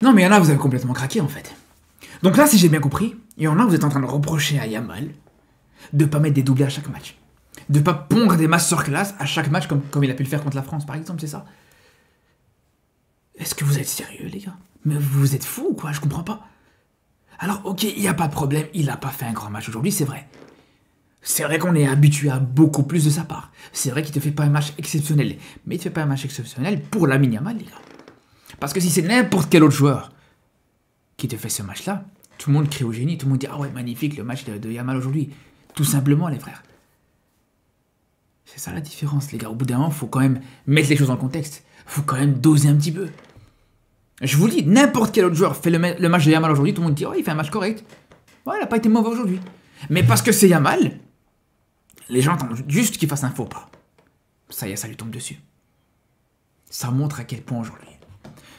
Non mais il y en a, vous avez complètement craqué en fait. Donc là, si j'ai bien compris, il y en a, vous êtes en train de reprocher à Yamal de pas mettre des doublés à chaque match. De pas pondre des masterclass à chaque match comme il a pu le faire contre la France par exemple, c'est ça? Est-ce que vous êtes sérieux les gars? Mais vous êtes fous ou quoi? Je comprends pas. Alors ok, il n'y a pas de problème, il a pas fait un grand match aujourd'hui, c'est vrai. C'est vrai qu'on est habitué à beaucoup plus de sa part. C'est vrai qu'il te fait pas un match exceptionnel. Mais il te fait pas un match exceptionnel pour Lamine Yamal les gars. Parce que si c'est n'importe quel autre joueur qui te fait ce match-là, tout le monde crie au génie, tout le monde dit « Ah ouais, magnifique le match de Yamal aujourd'hui ». Tout simplement, les frères. C'est ça la différence, les gars. Au bout d'un moment, il faut quand même mettre les choses dans le contexte. Il faut quand même doser un petit peu. Je vous le dis, n'importe quel autre joueur fait le match de Yamal aujourd'hui, tout le monde dit « Oh, il fait un match correct. Ouais, il n'a pas été mauvais aujourd'hui. » Mais parce que c'est Yamal, les gens attendent juste qu'il fasse un faux pas. Ça y est, ça lui tombe dessus. Ça montre à quel point aujourd'hui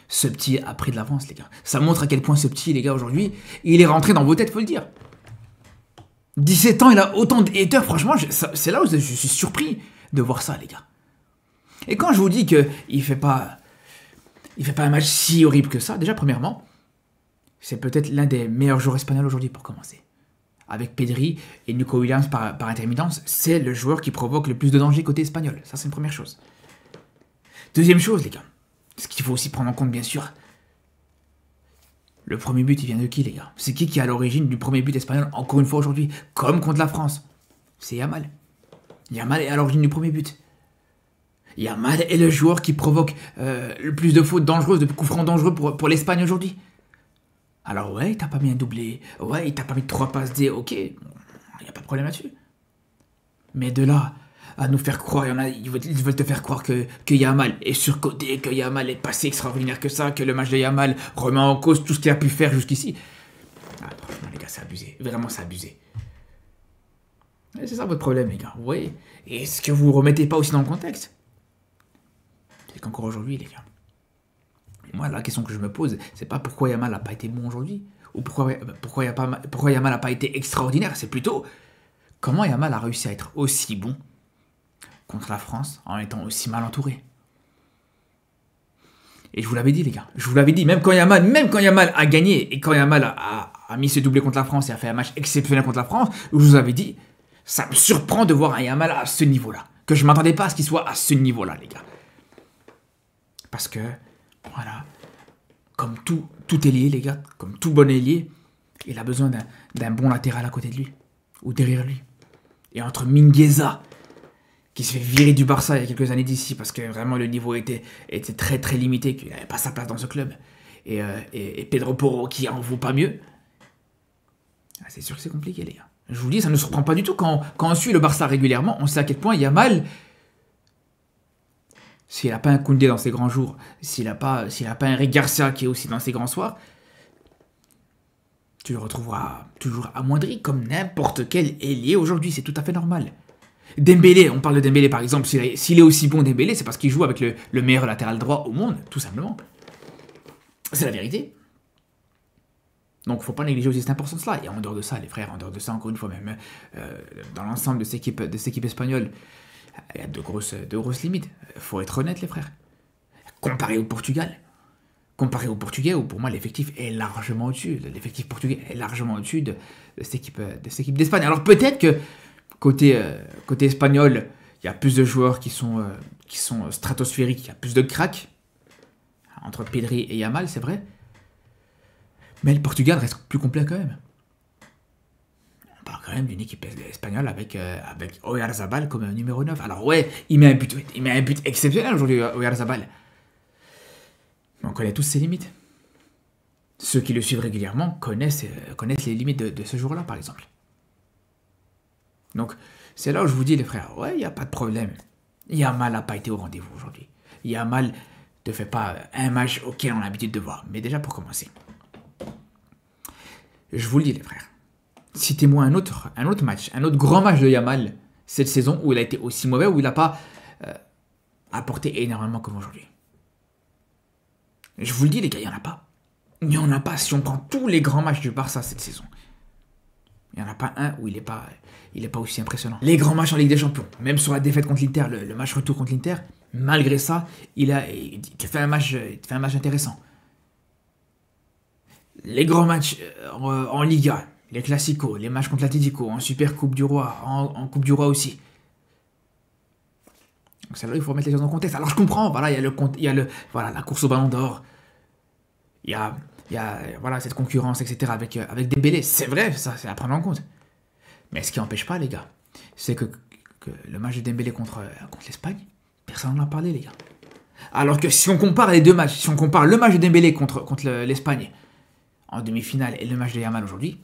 ce petit a pris de l'avance, les gars. Ça montre à quel point ce petit, les gars, aujourd'hui, il est rentré dans vos têtes, faut le dire. 17 ans, il a autant de haters, franchement, c'est là où je suis surpris de voir ça, les gars. Et quand je vous dis qu'il fait pas un match si horrible que ça, déjà, premièrement, c'est peut-être l'un des meilleurs joueurs espagnols aujourd'hui pour commencer. Avec Pedri et Nico Williams par intermittence, c'est le joueur qui provoque le plus de danger côté espagnol. Ça, c'est une première chose. Deuxième chose, les gars, ce qu'il faut aussi prendre en compte, bien sûr, le premier but, il vient de qui, les gars? C'est qui est à l'origine du premier but espagnol, encore une fois aujourd'hui, comme contre la France? C'est Yamal. Yamal est à l'origine du premier but. Yamal est le joueur qui provoque le plus de fautes dangereuses, de coups francs dangereux pour l'Espagne aujourd'hui. Alors ouais, il t'a pas mis un doublé, ouais, il t'a pas mis 3 passes D, ok, il n'y a pas de problème là-dessus. Mais de là à nous faire croire, ils veulent te faire croire que Yamal est surcoté, que Yamal est pas si extraordinaire que ça, que le match de Yamal remet en cause tout ce qu'il a pu faire jusqu'ici. Ah, franchement, les gars, c'est abusé. Vraiment, c'est abusé. Et c'est ça votre problème, les gars. Vous voyez? Et est-ce que vous remettez pas aussi dans le contexte? C'est qu'encore aujourd'hui, les gars. Moi, la question que je me pose, c'est pas pourquoi Yamal n'a pas été bon aujourd'hui, ou pourquoi Yamal n'a pas été extraordinaire, c'est plutôt comment Yamal a réussi à être aussi bon contre la France en étant aussi mal entouré. Et je vous l'avais dit, les gars, je vous l'avais dit, même quand Yamal a gagné et quand Yamal a mis ce doublé contre la France et a fait un match exceptionnel contre la France, je vous avais dit, ça me surprend de voir un Yamal à ce niveau-là, que je ne m'attendais pas à ce qu'il soit à ce niveau-là, les gars. Parce que, voilà, comme tout ailier, les gars, comme tout bon ailier, il a besoin d'un bon latéral à côté de lui, ou derrière lui. Et entre Mingueza, qui se fait virer du Barça il y a quelques années d'ici, parce que vraiment le niveau était très très limité, qu'il n'avait pas sa place dans ce club, et Pedro Porro qui en vaut pas mieux, c'est sûr que c'est compliqué, les gars. Je vous dis, ça ne nous surprend pas du tout quand on suit le Barça régulièrement, on sait à quel point Yamal, s'il n'a pas un Koundé dans ses grands jours, s'il n'a pas un Eric Garcia qui est aussi dans ses grands soirs, tu le retrouveras toujours amoindri comme n'importe quel ailier aujourd'hui, c'est tout à fait normal. Dembélé, on parle de Dembélé par exemple, s'il est aussi bon Dembélé, c'est parce qu'il joue avec le meilleur latéral droit au monde, tout simplement. C'est la vérité. Donc faut pas négliger aussi cette importance-là. Et en dehors de ça, les frères, en dehors de ça, encore une fois, même dans l'ensemble de cette équipe espagnole, il y a de grosses limites. Faut être honnête, les frères. Comparé au Portugal, comparé au Portugais, où pour moi l'effectif est largement au-dessus. L'effectif portugais est largement au-dessus de cette équipe d'Espagne. Alors peut-être que côté espagnol, il y a plus de joueurs qui sont stratosphériques, il y a plus de cracks entre Pedri et Yamal, c'est vrai. Mais le Portugal reste plus complet quand même. On parle quand même d'une équipe espagnole avec Oyarzabal comme numéro 9. Alors ouais, il met un but exceptionnel aujourd'hui, Oyarzabal. Mais on connaît tous ses limites. Ceux qui le suivent régulièrement connaissent les limites de ce jour-là, par exemple. Donc, c'est là où je vous dis, les frères, ouais, il n'y a pas de problème. Yamal n'a pas été au rendez-vous aujourd'hui. Yamal ne fait pas un match auquel on a l'habitude de voir. Mais déjà, pour commencer, je vous le dis, les frères, citez-moi un autre match, un autre grand match de Yamal cette saison où il a été aussi mauvais, où il n'a pas apporté énormément comme aujourd'hui. Je vous le dis, les gars, il n'y en a pas. Il n'y en a pas si on prend tous les grands matchs du Barça cette saison. Il n'y en a pas un où il n'est pas aussi impressionnant. Les grands matchs en Ligue des Champions, même sur la défaite contre l'Inter, le match retour contre l'Inter, malgré ça, il fait un match intéressant. Les grands matchs en Liga, les Classicos, les matchs contre l'Atlético, en Super Coupe du Roi, en Coupe du Roi aussi. Donc celle-là, il faut remettre les choses en contexte. Alors je comprends, voilà, voilà, la course au Ballon d'Or. Voilà, cette concurrence, etc. avec Dembélé. C'est vrai, ça, c'est à prendre en compte. Mais ce qui n'empêche pas, les gars, c'est que le match de Dembélé contre l'Espagne, personne n'en a parlé, les gars. Alors que si on compare les deux matchs, si on compare le match de Dembélé contre l'Espagne en demi-finale et le match de Yamal aujourd'hui,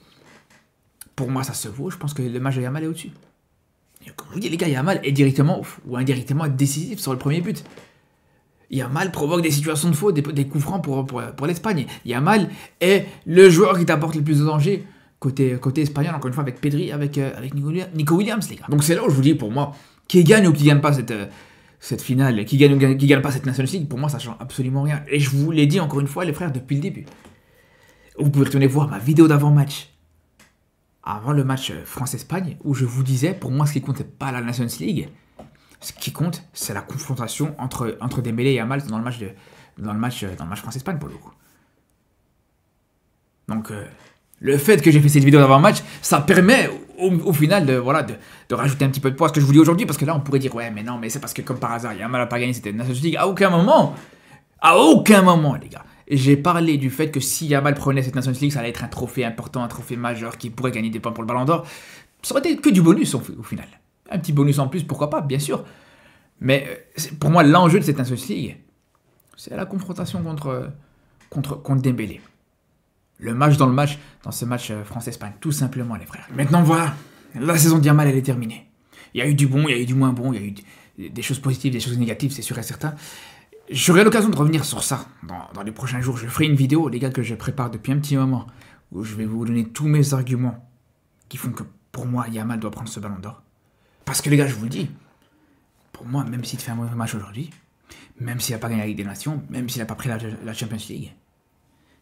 pour moi, ça se vaut. Je pense que le match de Yamal est au-dessus. Et comme je vous dis, les gars, Yamal est directement ou indirectement décisif sur le premier but. Yamal provoque des situations de faute, des coups francs pour l'Espagne. Yamal est le joueur qui t'apporte le plus de danger côté espagnol, encore une fois, avec Pedri, avec Nico Williams, les gars. Donc c'est là où je vous dis, pour moi, qui gagne ou qui gagne pas cette finale, qui gagne ou qui gagne pas cette Nations League, pour moi, ça change absolument rien. Et je vous l'ai dit, encore une fois, les frères, depuis le début. Vous pouvez retourner voir ma vidéo d'avant-match. Avant le match France-Espagne, où je vous disais, pour moi, ce qui compte, c'est pas la Nations League. Ce qui compte, c'est la confrontation entre Dembélé et Yamal dans le match France-Espagne, pour le coup. Donc, le fait que j'ai fait cette vidéo d'avant-match, ça permet au final de rajouter un petit peu de poids à ce que je vous dis aujourd'hui, parce que là, on pourrait dire, ouais, mais non, mais c'est parce que comme par hasard, Yamal n'a pas gagné cette Nations League. À aucun moment, les gars, j'ai parlé du fait que si Yamal prenait cette Nations League, ça allait être un trophée important, un trophée majeur qui pourrait gagner des points pour le Ballon d'Or. Ça aurait été que du bonus au final. Un petit bonus en plus, pourquoi pas, bien sûr. Mais pour moi, l'enjeu de cette Nations League, c'est la confrontation contre Dembélé. Le match dans ce match France-Espagne, tout simplement, les frères. Maintenant, voilà, la saison de Yamal, elle est terminée. Il y a eu du bon, il y a eu du moins bon, il y a eu des choses positives, des choses négatives, c'est sûr et certain. J'aurai l'occasion de revenir sur ça dans les prochains jours. Je ferai une vidéo, les gars, que je prépare depuis un petit moment, où je vais vous donner tous mes arguments qui font que, pour moi, Yamal doit prendre ce Ballon d'Or. Parce que, les gars, je vous le dis, pour moi, même s'il fait un mauvais match aujourd'hui, même s'il n'a pas gagné la Ligue des Nations, même s'il n'a pas pris la Champions League,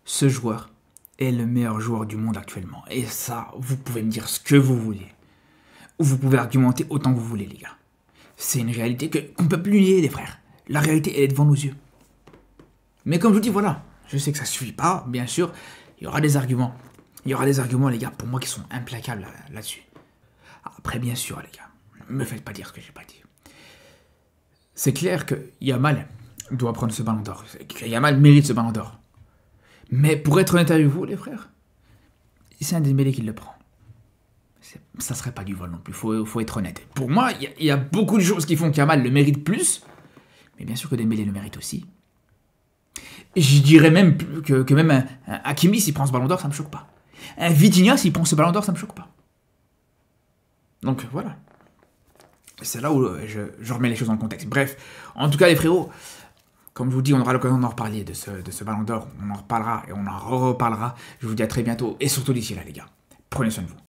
ce joueur est le meilleur joueur du monde actuellement. Et ça, vous pouvez me dire ce que vous voulez. Ou vous pouvez argumenter autant que vous voulez, les gars. C'est une réalité qu'on ne peut plus nier, les frères. La réalité, elle est devant nos yeux. Mais comme je vous dis, voilà, je sais que ça ne suffit pas, bien sûr. Il y aura des arguments. Il y aura des arguments, les gars, pour moi, qui sont implacables là-dessus. Après, bien sûr, les gars, ne me faites pas dire ce que j'ai pas dit. C'est clair que Yamal doit prendre ce Ballon d'Or. Yamal mérite ce Ballon d'Or. Mais pour être honnête avec vous, les frères, c'est un Dembélé qui le prend. Ça serait pas du vol non plus, faut être honnête. Pour moi, il y a beaucoup de choses qui font qu'Yamal le mérite plus, mais bien sûr que Dembélé le mérite aussi. Et je dirais même que même un Hakimi, s'il prend ce Ballon d'Or, ça me choque pas. Un Vitinha, s'il prend ce Ballon d'Or, ça me choque pas. Donc voilà. C'est là où je remets les choses dans le contexte. Bref, en tout cas les frérots, comme je vous dis, on aura l'occasion d'en reparler de ce Ballon d'Or. On en reparlera et on en reparlera. Je vous dis à très bientôt et surtout d'ici là les gars. Prenez soin de vous.